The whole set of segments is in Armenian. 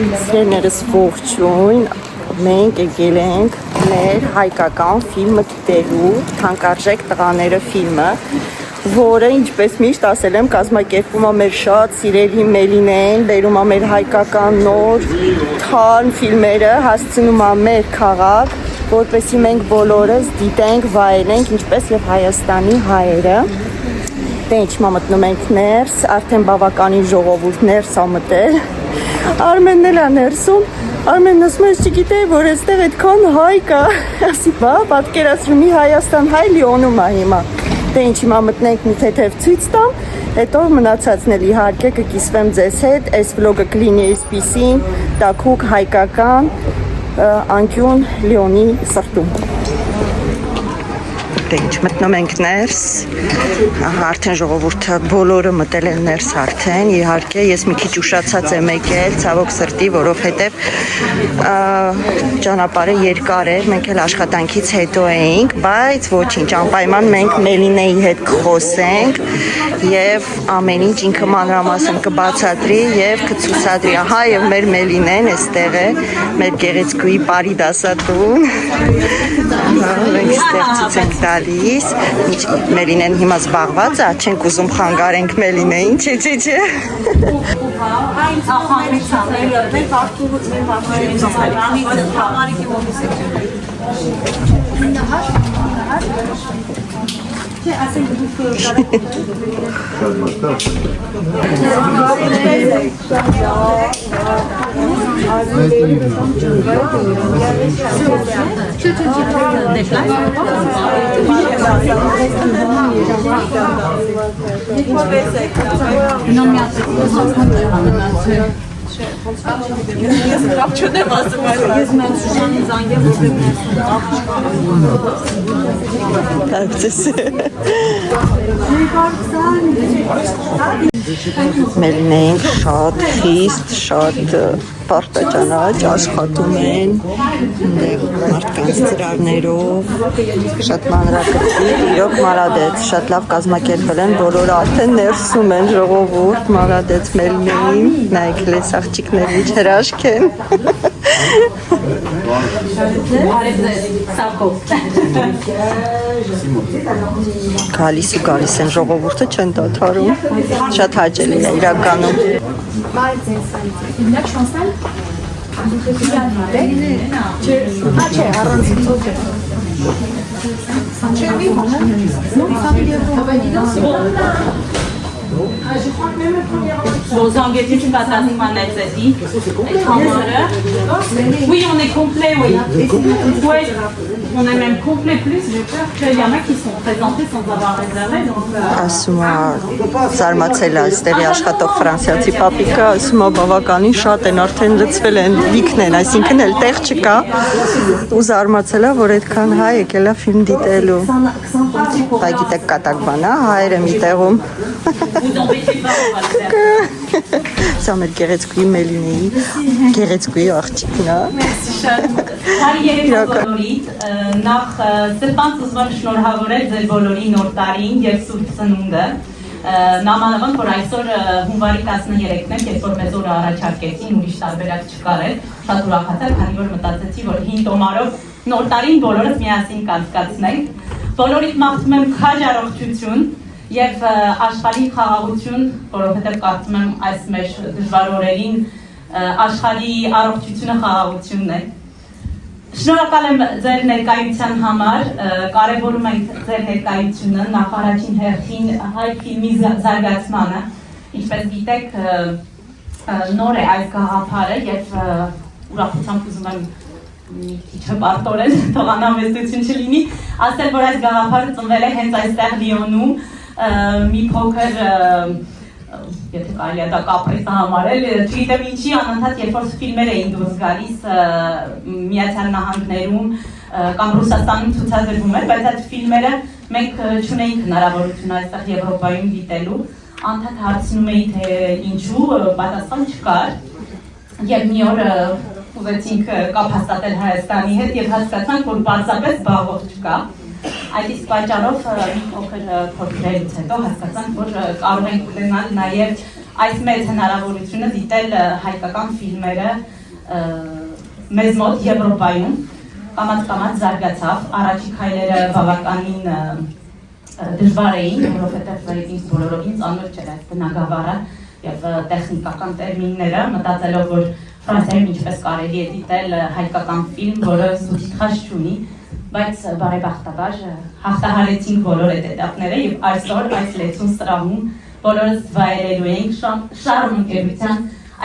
Սերներս ողջույն, մենք եկել ենք մեր հայկական ֆիլմը դիտելու թանկարժեք տղաները ֆիլմը, որը ինչպես միշտ ասել եմ կազմակերպում է մեր շատ սիրելի Մելինեն, բերում է մեր հայկական նոր թարմ ֆիլմերը, հասցնում է մեր քաղաք, որպեսզի մենք բոլորս դիտենք, վայելենք, ինչպես եւ Հայաստանի հայերը։ Դե ինչմա մտնում ենք ներս, արդեն բավականին ժողովուրդ ներս ա մտել։ Արմենն էլ է ներսում, Արմենն ասում է, չգիտեի, որ այստեղ այդքան հայ կա, ասի բա, պատկերացրու մի Հայաստան հայ Լիոնում է հիմա։ Դե ինչ հիմա մտնենք մի թեթև ցույց տամ, հետո մնացածն էլ իհարկե կկիսվեմ ձեզ հետ, այս վլոգը կլինի այսպիսին, տաքուկ հայկական անկյուն Լիոնի սրտում։ Դե ինչ մտնում ենք ներս, արդեն ժողովուրդը բոլորը մտել են ներս արդեն, իհարկե ես մի քիչ ուշացած եմ եկել, ցավոք սրտի, որովհետև ճանապարհը երկար էր, մենք էլ աշխատանքից հետո էինք, բայց ոչինչ, անպայման մենք Մելինեի հետ կխոսենք եւ ամեն ինչ ինքը մանրամասն կբացատրի եւ կցուցադրի, ահա եւ մեր Մելինեն էստեղ է, մեր գեղեցկուի բարի դասատուն, մենք ստեղծից ենք տալիս, Մելինեն հիմա զբաղված է, չենք ուզում խանգարենք Մելինեին, չէ։ Մելինեին շատ խիստ, շատ պարտաճանաչ աշխատում են մարդկանց ծրարներով, շատ մանրակրկիտ, իրոք մարադեց, շատ լավ կազմակերպել են, բոլորը արդեն ներսում են ժողովուրդ, մարադեց Մելինեին, նայեք լես աղջիկներ ինչ հրաշք են։ Գալիս ու գալիս են ժողովուրդը չեն դադարում, շատ հաճելի է իրականում։ Vos engagés patrimoine dit. Oui, on est complet, oui. Ouais, on est même complet plus. J'ai peur qu'il y en a qui sont présentés sans avoir réservé. Ասում է զարմացել է այստեղի աշխատող ֆրանսիացի պապիկը, ասում է բավականին շատ են, արդեն լցվել են, լիքն են, այսինքն էլ տեղ չկա ու զարմացել է, որ այդքան հայ եկել է ֆիլմ դիտելու։ Հայ գիտեք կատակ բան է, հայերը մի տեղում։ Սա մեր գեղեցկուի Մելինեի, գեղեցկուի աղջիկն է։ Նախ սրտանց ուզում եմ շնորհավորել ձեր բոլորի նոր տարին եւ Սուրբ Ծնունդը։ Նամանավանդ որ այսօր հունվարի 13-ն է, երբ որ մեզ օրը առաջարկեցին, ուրիշ տարբերակ չկար էր, շատ ուրախացա, քանի որ մտածեցի, որ հին տոմարով նոր տարին բոլորս միասին կանցկացնենք։ Բոլորիդ մաղթում եմ քաջ առողջություն եւ աշխարհի խաղաղություն, որովհետեւ կարծում եմ այս մեր դժվար օրերին աշխարհի առողջությունը խաղաղությունն է։ Շնորհակալ եմ ձեր ներկայության համար, կարևորում ենք ձեր ներկայությունը նախ առաջին հերթին հայ ֆիլմի զարգացմանը, ինչպես գիտեք նոր է այս գաղափարը եւ ուրախությամբ ուզում եմ մի քիչ հպարտորեն թող անհամեստություն չլինի, ասել որ այս գաղափարը ծնվել է հենց այստեղ Լիոնում մի փոքր եթե կարելի է դա կապրեսը համարել, չգիտեմ ինչի անընդհատ երբ որ ֆիլմեր էին դուրս գալիս Միացյալ Նահանգներում կամ Ռուսաստանում ցուցադրվում էր, բայց այդ ֆիլմերը մենք չունեինք հնարավորություն այստեղ Եվրոպայում դիտելու, անդադ հարցնում էի թե ինչու, պատասխան չկար եւ մի օր ուզեցինք կապ հաստատել Հայաստանի հետ եւ հասկացանք, որ պարզապես բաղող չկա։ Այդ իսկ պատճառով մի փոքր փորձերից հետո հասկացանք, որ կարող ենք ունենալ նաև այս մեծ հնարավորությունը դիտել հայկական ֆիլմերը մեզ մոտ Եվրոպայում կամաց զարգացավ, առաջի քայլերը բավականին դժվար էին, որովհետև ինձ բոլորովին ծանոթ չէր այս բնագավառը եւ տեխնիկական տերմինները, մտածելով որ Ֆրանսիայում ինչպես կարելի է դիտել հայկական ֆիլմ, որը սուբտիտրաժ չունի, բայց բարեբախտաբար հաղթահարեցինք բոլոր այդ էտապները եւ այսօր այս լեցուն սրահում բոլորս վայելելու ենք Շարմ ընկերության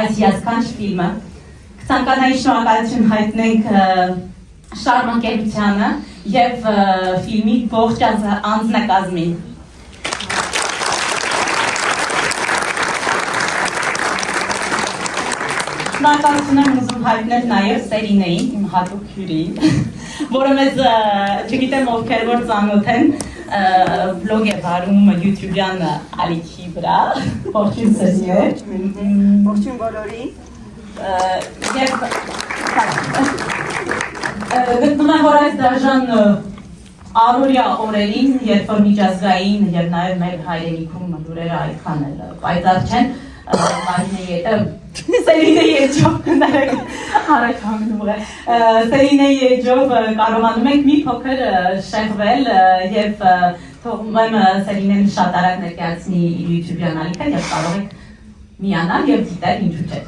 այս հիասքանչ ֆիլմը։ Կցանկանայի շնորհակալություն հայտնենք Շարմ ընկերությանը եւ ֆիլմի ողջ անձնակազմին։ Շնորհակալություն եմ ուզում հայտնել նաեւ Սերինեին, իմ հատուկ հյուրին, որը մեզ չգիտեմ ովքեր որ ծանոթ են, վլոգ է վարում YouTube-յան ալիքի վրա։ Ողջույն Սերինե։ Ողջույն բոլորին։ Եվ գտնում եմ, որ այս դաժան առօրյա օրերին, երբ որ միջազգային եւ նաեւ մեր հայրենիքում լուրերը այդքան էլ պայծառ չեն, Սերինեի էջով կներեք առաջ հանգնում է, Սերինեի էջով կարողանում ենք մի փոքր շեղվել եւ թողում եմ Սերինեն շատ արագ ներկայացնի իր YouTube-յան ալիքը եւ կարող եք միանալ եւ դիտել ինչու՞ չէ։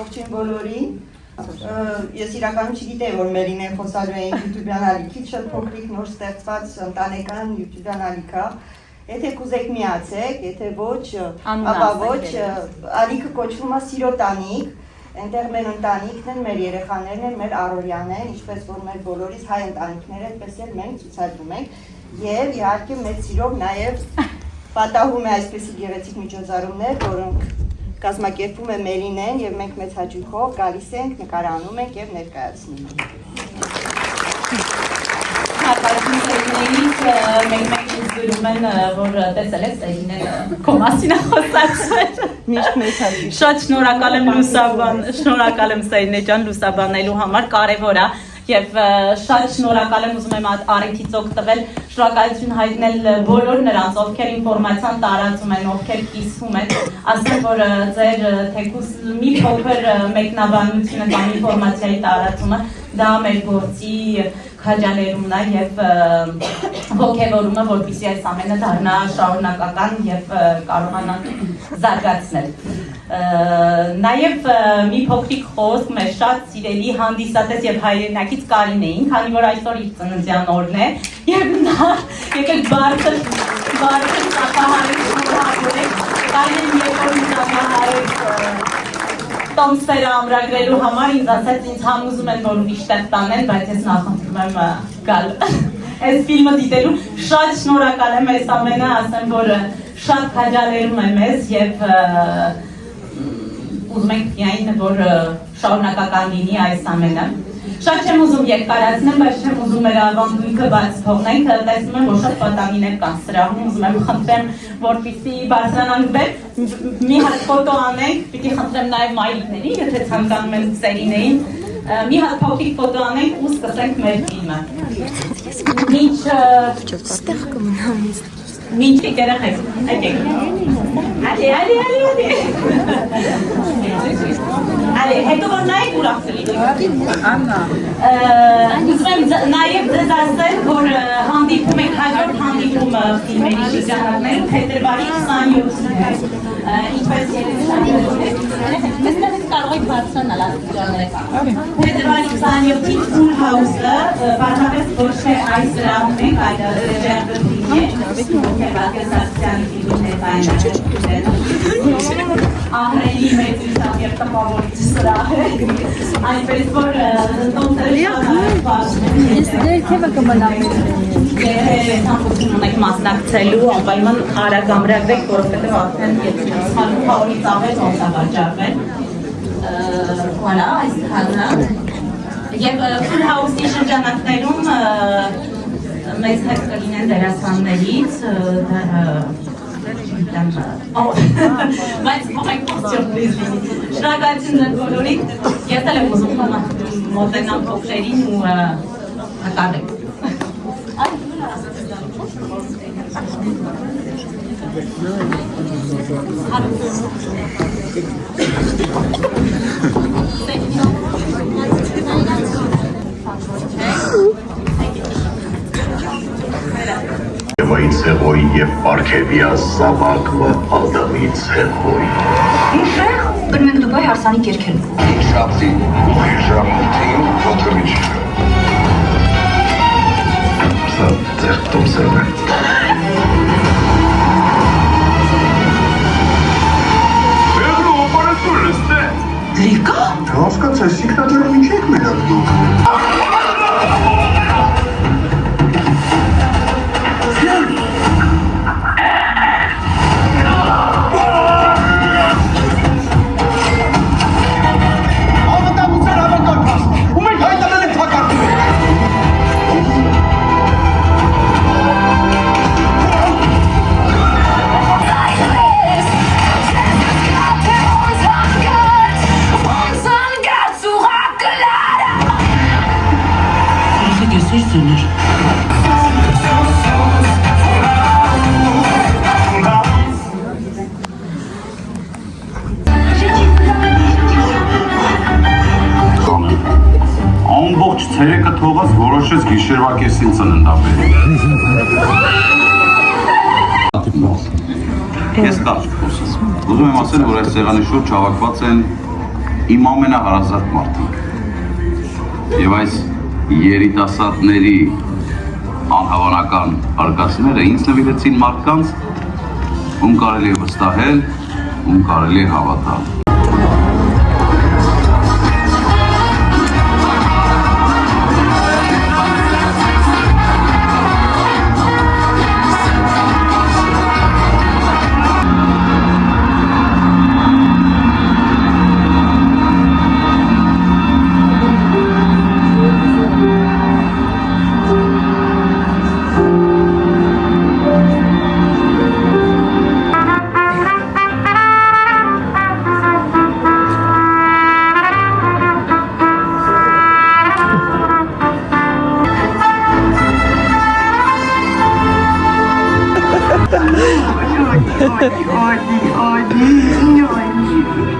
Ողջույն բոլորին։ Ես իրականում չգիտեի, որ Մերինեն խոսալու է YouTube-յան ալիքի, շատ փոքրիկ նոր ստեղծված ընտանեկան YouTube-յան ալիքա։ Եթե կուզեք միացեք, եթե ոչ, ապա ոչ, ալիքը կոչվում է Սիրո տանիք, այնտեղ մեր ընտանիքն են, մեր երեխաներն են, մեր առօրյան են, ինչպես որ մեր բոլորիս հայ ընտանիքները, այդպես էլ մենք ցուցադրում ենք, եւ իհարկե մեծ սիրով նաեւ պատահում է այսպիսի գեղեցիկ միջոցառումներ, որոնք կազմակերպում է Մերինեն եւ մենք մեծ հաճույքով գալիս ենք, նկարանում ենք եւ ներկայացնում ենք։ Մենք ինձ գրում են, որ տեսել ես Սերինեն քո մասին խոսացել։ Միշտ մեծ հաճույք։ Շատ շնորհակալ եմ Սերինե ջան լուսաբանելու համար, կարևոր է եւ շատ շնորհակալ եմ ուզում եմ առիթից օգտվել, շնորհակալություն հայտնել բոլոր նրանց, ովքեր ինֆորմացիան տարածում են, ովքեր կիսվում են, ասեմ որ ձեր թեկուզ մի փոքր մեկնաբանությունը կամ ինֆորմացիայի տարածումը դա մեր գործի քաջալերումն է եւ ոգևորումը, որպեսզի այս ամենը դառնա շարունակական եւ կարողանանք զարգացնել։ Նաեւ մի փոքրիկ խոսք մեր շատ սիրելի հանդիսատես եւ հայրենակից Կարինեին, քանի որ այսօր իր ծննդյան օրն է եւ նա եկեք բարձր ծափահարեք շնորհավորեք Կարինեն երբ որ ծափահարեք տոմսերը ամրագրելու համար ինձ ասաց ինձ համոզում են որ ուրիշ տեղ տանեն, բայց ես նախընտրում եմ գալ այս ֆիլմը դիտելու, շատ շնորհակալ եմ այս ամենը, ասեմ որ շատ քաջալերում է մեզ եւ ուզում ենք միայն որ շարունակական լինի այս ամենը։ Շատ չեմ ուզում երկարացնել, բայց չեմ ուզում մեր ավանդույթը բաց թողնենք, տեսնում եմ, որ շատ պատանիներ կան սրահում, ուզում եմ խնդրեմ, որպեսզի բարձրանանք վեր, մի հատ ֆոտո անենք, պիտի խնդրեմ նաև մայրիկների, եթե ցանկանում են Սերինեին, մի հատ փոքրիկ ֆոտո անենք ու սկսենք մեր ֆիլմը։ Մինչ երեխեք, այդեք։ Ալի, հետո որ նայեք ուրախ կլինի։ Ուզում եմ նաև ձեզ ասել, որ հանդիպում ենք հաջորդ հանդիպումը ֆիլմերի շրջանակներում փետրվարի 27-ին։ Ինչպես ես կարող եք բարձրանալ աստիճանները։ Փետրվարի 27-ին Full House-ը բացապես ոչ թե այս սրահում ենք, այլ Ժերգրդինի է, Բակեսարցյանի ֆիլմներ ահրելի մեծ իշավ և տպավորիչ սրահ է, այնպես որ տոմսերը Ես դեր թեմը կմնամ Եթե ցանկություն ունեք մասնակցելու, անպայման արագ ամրագրեք, որովհետև արդեն եթե փորից ավել ոնցավաճառվել voilà, այս եւ Full House-ի շրջանակներում մեծ հետ կլինեն դերասաններից բայց մոմենք սյուրպրիզ լինի շնորհակալություն ձեր բոլորին ես էլ եմ ուզում մոտենամ փոքրերին ու նկարել Եվայի ցեղոյ եւ Պարքևիա Սավակը Ադամի ցեղոյ Ուշեղ, բրմենք Դուբայ հարսանիք երկել։ Շապսի Ժամուտին Պոտրիչ Սա ձեր տոմսերն է Բեղրու օպարատուրս է Լիկա։ Հասկացա, սիգնատուրը ինչ եք մենակ դուք Ամբողջ ցերեկը թողած որոշեց գիշերվա կեսին ծննդաբերել։ Ես կարճ խոսեմ։ Ուզում եմ ասել, որ այս սեղանի շուրջ հավաքված են իմ ամենահարազատ մարդիկ։ Եվ այս երիտասարդների անհավանական արկածները ինձ նվիրեցին մարդկանց, ում կարելի է վստահել, ում կարելի է հավատալ։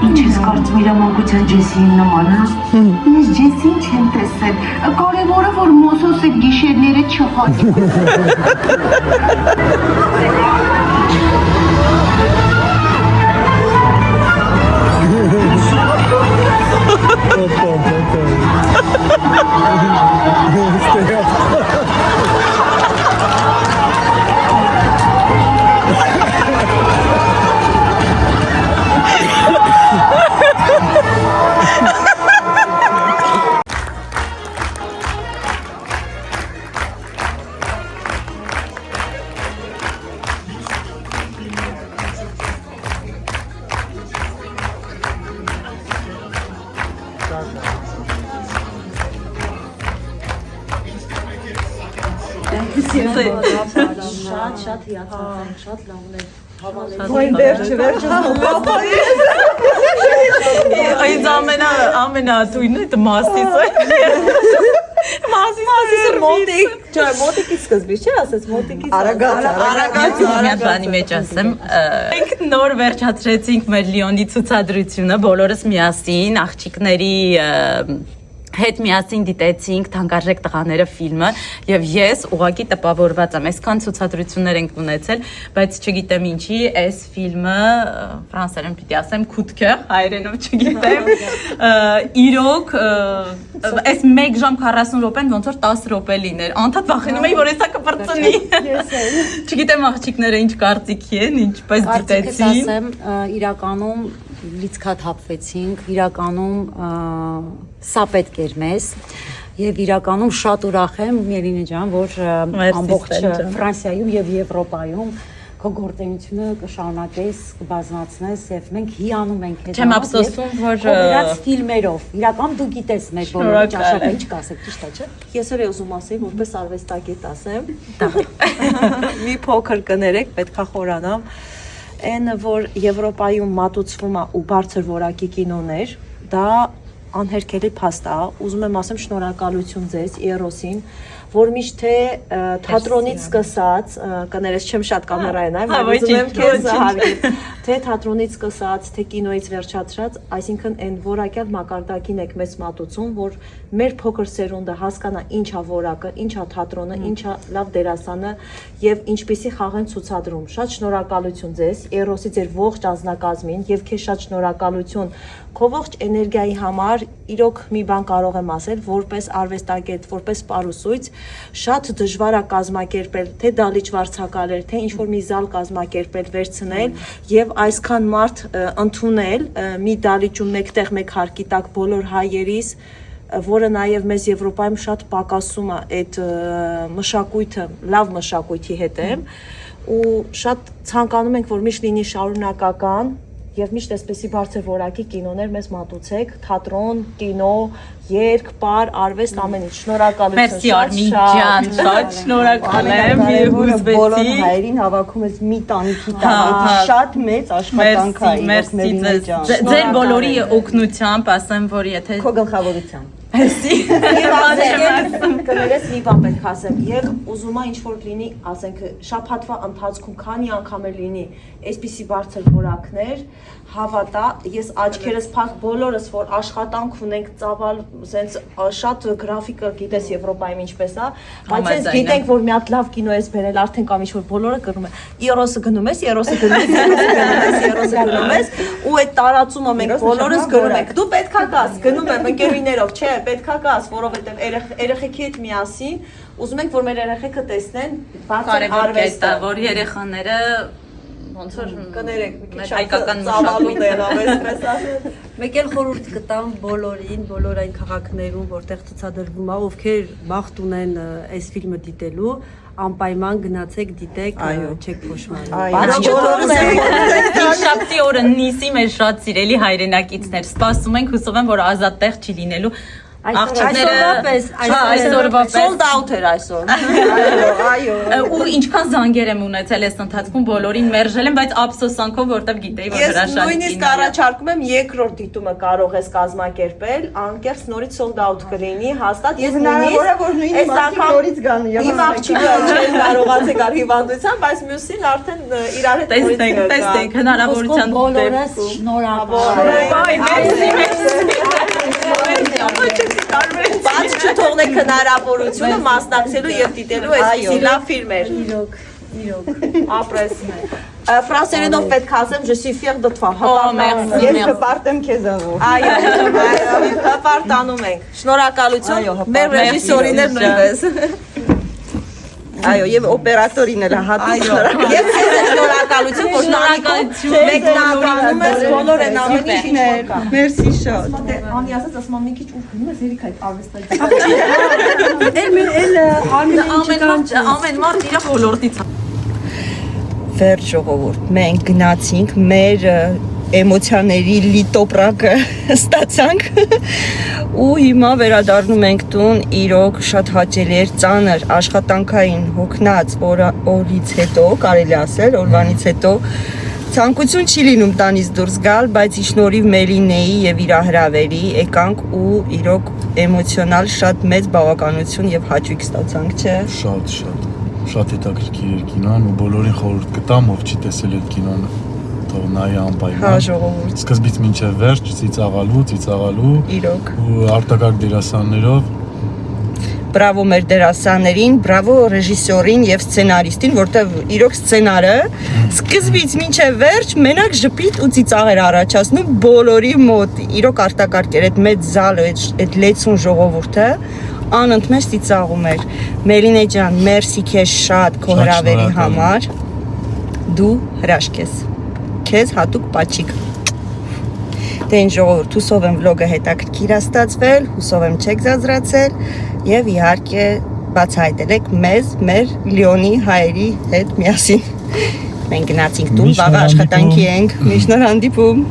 Ինչ ես կարծում իր մանկության Ջեսիին նման, հա? Ես Ջեսին չեմ տեսել, կարևորը, որ Մոսոսը գիշերները չհաճ։ Շատ հիացած են, շատ լավն է։ Այն վերջը Այս ամենաթույնը դա մասից է։ Մասիսը մոտիկից սկզբից չէ, ասես մոտիկից արագած բանի մեջ ասեմ։ Մենք նոր վերջացրեցինք մեր Լիոնի ցուցադրությունը, բոլորս միասին աղջիկների հետ միասին դիտեցինք Թանկարժեք տղաները ֆիլմը եւ ես ուղղակի տպավորված եմ, այսքան ցուցադրություններ ենք ունեցել, բայց չգիտեմ ինչի, այս ֆիլմը ֆրանսերեն պիտի ասեմ քուտքեր, հայերենով չգիտեմ, իրոք այս 1 ժամ 40 րոպեն ոնց որ 10 րոպե լիներ, անդադ վախենում էի, որ հեսա կպրծնի։ Չգիտեմ աղջիկները ինչ կարծիքի են, ինչպես դիտեցին։ Ասեմ, իրականում լիցքաթափվեցինք, իրականում սա պետք էր մեզ եւ իրականում շատ ուրախ եմ Մելինե ջան, որ ամբողջ Ֆրանսիայում եւ Եվրոպայում քո գործունեությունը կշարունակես, կբազմացնես եւ մենք հիանում ենք հետ։ Չեմ ափսոսում, որ վերած ֆիլմերով։ Իրական դու գիտես մեր բոլոր ճաշակը ինչ կասեք, ճիշտ է, չէ՞։ Ես էլ ուզում ասեի, որպես արվեստագետ ասեմ, մի փոքր կներեք, պետքա խորանամ, այն որ Եվրոպայում մատուցվում է ու բարձր որակի կինոներ, դա անհերքելի փաստ է, ուզում եմ ասեմ շնորհակալություն ձեզ Էրոսին, որ միշտ թե թատրոնից սկսած, կներես չեմ շատ կամերային այ, բայց ուզում եմ քեզ հարգել, թե թատրոնից սկսած, թե կինոից վերջացրած, այսինքն այն որակյալ մակարդակին եք մեզ մատուցում, որ մեր փոքր սերունդը հասկանա ինչ է որակը, ինչ է թատրոնը, ինչ է լավ դերասանը եւ ինչպիսի խաղ են ցուցադրում։ Շատ շնորհակալություն ձեզ, Էրոսի ձեր ողջ անձնակազմին եւ քեզ շատ շնորհակալություն քո ողջ էներգիայի համար։ Իրոք մի բան կարող եմ ասել, որպես արվեստագետ, որպես պարուսույց, շատ դժվար է կազմակերպել, թե դալիճ վարձակալել, թե ինչ-որ մի զալ կազմակերպել, վերցնել եւ այսքան մարդ ընդունել մի դալիճում մեկտեղ մեկ հարկի տակ բոլոր հայերիս, որը նաեւ մեզ Եվրոպայում շատ պակասում է այդ մշակույթը, լավ մշակույթի հետ է, ու շատ ցանկանում ենք, որ միշտ լինի շարունակական եւ միշտ այսպեսի բարձր որակի կինոներ մեզ մատուցեք, թատրոն, կինո, երգ, պար, արվեստ, ամեն ինչ։ Շնորհակալություն։ Մերսի Արմին ջան, շատ շնորհակալ եմ եւ բոլոր հուզվեցի։ հայերին հավաքում ես մի տանիքի տակ, շատ մեծ աշխատանք է։ Մերսի ձեզ։ Ձեր բոլորի օգնությամբ ասեմ, որ եթե քո գլխավորությամբ Մերսի։ Կներես մի բան պետք ասեմ, եւ ուզում եմ ինչ-որ լինի, ասենք շաբաթվա ընթացքում քանի անգամ է լինի այսպիսի բարձր որակներ, հավատա, ես աչքերս փակ բոլորս որ աշխատանք ունենք, ծավալ, sense շատ գրաֆիկը գիտես Եվրոպայում ինչպես է, բայց ես գիտենք որ մի հատ լավ կինո ես բերել, արդեն կամ ինչ-որ բոլորը գրում են, Էրոսը գնում ես, Էրոսը գնում ես, Էրոսը գնում ես, ու այդ տարածումը մենք բոլորս գրում ենք, դու պետքա գաս, գնում եմ ընկերուներով, չէ, պետքա գաս, որովհետև երեխեքի հետ միասին ուզում ենք որ մեր երեխեքը տեսնեն բացառ արվեստը, որ երեխաները ոնց որ կներեք, մեր հայկական մշակույթը Մեկ էլ խորհուրդ կտամ բոլորին, բոլոր այն քաղաքներում, որտեղ ցուցադրվում է, ովքեր բախտ ունեն այս ֆիլմը դիտելու, անպայման գնացեք դիտեք, չեք փոշմանի։ Շաբթի օրը նիսի մեր շատ սիրելի հայրենակիցներ, սպասում ենք, հուսով եմ, որ ազատ տեղ չի լինելու։ Այսօրվա պես sold out էր այսօր։ Այո։ Ու ինչքան զանգեր եմ ունեցել այս ընթացքում բոլորին մերժել եմ, բայց ափսոսանքով որտեվ գիտեի որ հրաշալի։ Ես նույնիսկ առաջարկում եմ երկրորդ դիտումը կարող ես կազմակերպել, անկեղծ նորից sold out կլինի, հաստատ ես նույնիսկ նորից գան եւ իմ աղջիկը չեն կարողացել գալ հիվանդությամբ, բայց մյուսին արդեն իրար հետ նորից տեսնենք հնարավորության բոլորս Բայց չթողնեք հնարավորությունը մասնակցելու եւ դիտելու այսպիսի լավ ֆիլմեր։ Իրոք, ապրես։ Ֆրանսերենով պետք է ասեմ, je suis fier de toi։ Ես հպարտեմ քեզանով։ Այո, հպարտանում ենք։ Շնորհակալություն։ Մեր ռեժիսորիներ նույնպես։ Այո, եւ օպերատորին էլ հատուկ շնորհակալ։ Եվ ձեզ շնորհակալություն, որ շնորհակալություն մեկնաբանում ես բոլոր այն ամեն ինչներ։ Մերսի շատ։ Անի ասած ասում եմ մի քիչ ուր գնում ես երիք այդ արվեստը։ ամեն մարդ իր ոլորտից։ Վերջ ժողովուրդ, մենք գնացինք մեր էմոցիաների լիտոպրակը ստացանք ու հիմա վերադառնում ենք տուն, իրոք շատ հաճելի էր, ծանր, աշխատանքային, հոգնած օրից հետո, կարելի ասել, օրվանից հետո ցանկություն չի լինում տանից դուրս գալ, բայց շնորհիվ Մելինեի եւ իր հրավերի եկանք ու իրոք էմոցիոնալ շատ մեծ բավականություն եւ հաճույք ստացանք, չէ՞։ Շատ հետաքրքիր էր կինոն ու բոլորին խորհուրդ կտամ, ով չի տեսել այդ կինոն, թող նայի անպայման։ Սկզբից մինչև վերջ ծիծաղալու իրոք ու արտակարգ դերասաններով։ Բրավո մեր դերասաններին, բրավո ռեժիսորին եւ սցենարիստին, որտեվ իրոք սցենարը սկզբից մինչև վերջ մենակ ժպիտ ու ծիծաղ էր առաջացնում բոլորի մոտ։ Իրոք արտակարգ էր այդ մեծ զալը, այդ լեցուն ժողովուրդը անընդմեջ ծիծաղում էր։ Մելինե ջան, մերսի քեզ շատ քո հրավերի համար։ Դու հրաշք ես։ Քեզ հատուկ պաչիկ։ Դե ինչ ժողովուրդ, հուսով եմ վլոգը հետաքրքիր է ստացվել, հուսով եմ չեք զազրացել եւ իհարկե բացահայտել եք մեզ, մեր միլիոնի հայերի հետ միասին։ Մենք գնացինք տուն, վաղ աշխատանքի ենք, մի շնորհանդիպում։